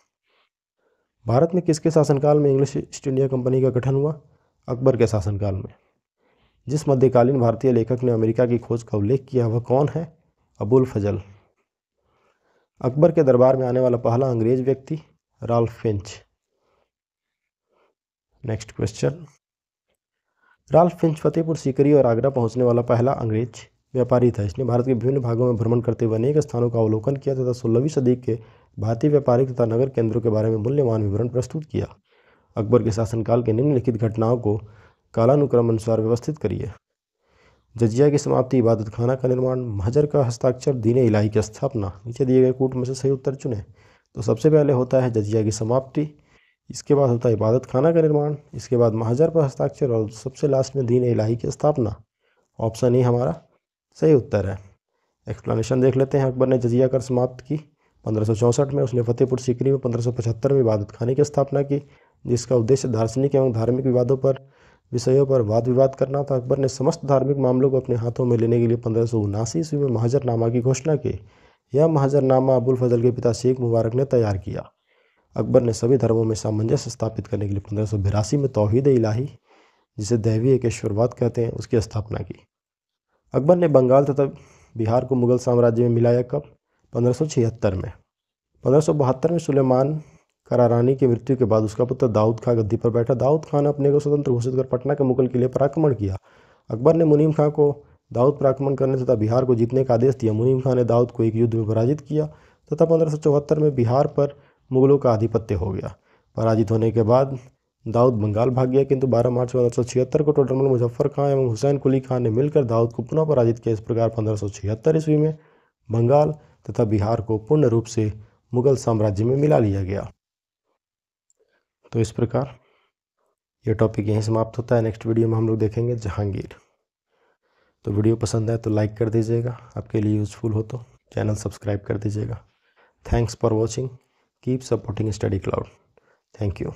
भारत में किसके शासनकाल में इंग्लिश ईस्ट इंडिया कंपनी का गठन हुआ? अकबर के शासनकाल में। जिस मध्यकालीन भारतीय लेखक ने अमेरिका की खोज का उल्लेख किया वह कौन है? अबुल फजल। अकबर के दरबार में आने वाला पहला अंग्रेज व्यक्ति? Ralph Finch. Next question, Ralph Finch Fatehpur Sikri और आगरा पहुंचने वाला पहला अंग्रेज व्यापारी था। इसने भारत के विभिन्न भागों में भ्रमण करते हुए अनेक स्थानों का अवलोकन किया तथा 16वीं सदी के भारतीय व्यापारिक तथा नगर केंद्रों के बारे में मूल्यवान विवरण प्रस्तुत किया। अकबर के शासनकाल के निम्नलिखित घटनाओं को कालानुक्रम अनुसार व्यवस्थित करिए। जजिया की समाप्ति, इबादत खाना का निर्माण, महजर का हस्ताक्षर, दीन इलाही की स्थापना। नीचे दिए गए कूट में से सही उत्तर चुनें। तो सबसे पहले होता है जजिया की समाप्ति, इसके बाद होता है इबादत खाना का निर्माण, इसके बाद महजर पर हस्ताक्षर और सबसे लास्ट में दीन इलाही की स्थापना। ऑप्शन ए हमारा सही उत्तर है। एक्सप्लेनेशन देख लेते हैं। अकबर ने जजिया कर समाप्त की 1564 में। उसने फतेहपुर सीकरी में 1575 में इबादत खाने की स्थापना की, जिसका उद्देश्य दार्शनिक एवं धार्मिक विषयों पर वाद विवाद करना था। अकबर ने समस्त धार्मिक मामलों को अपने हाथों में लेने के लिए 1579 ईस्वी में महजरनामा की घोषणा की। यह महजरनामा अबुल फजल के पिता शेख मुबारक ने तैयार किया। अकबर ने सभी धर्मों में सामंजस्य स्थापित करने के लिए 1582 में तौहीद इलाही, जिसे दैवी एकेश्वरवाद कहते हैं, उसकी स्थापना की। अकबर ने बंगाल तथा बिहार को मुगल साम्राज्य में मिलाया कब? 1576 में। 1572 में सुलेमान करारानी की मृत्यु के बाद उसका पुत्र दाऊद खां गद्दी पर बैठा। दाऊद खान ने अपने को स्वतंत्र घोषित कर पटना के मुगल किले पर आक्रमण किया। अकबर ने मुनीम खां को दाऊद पर आक्रमण करने तथा बिहार को जीतने का आदेश दिया। मुनीम खां ने दाऊद को एक युद्ध में पराजित किया तथा 1574 में बिहार पर मुगलों का आधिपत्य हो गया। पराजित होने के बाद दाऊद बंगाल भाग गया, किंतु 12 मार्च 1576 को टोडरमल मुजफ्फर खां एवं हुसैन कुली खां ने मिलकर दाऊद को पुनः पराजित किया। इस प्रकार 1576 ईस्वी में बंगाल तथा बिहार को पूर्ण रूप से मुगल साम्राज्य में मिला लिया गया। तो इस प्रकार यह टॉपिक यहीं समाप्त होता है। नेक्स्ट वीडियो में हम लोग देखेंगे जहांगीर। तो वीडियो पसंद आए तो लाइक कर दीजिएगा, आपके लिए यूजफुल हो तो चैनल सब्सक्राइब कर दीजिएगा। Thanks for watching, keep supporting study cloud. Thank you.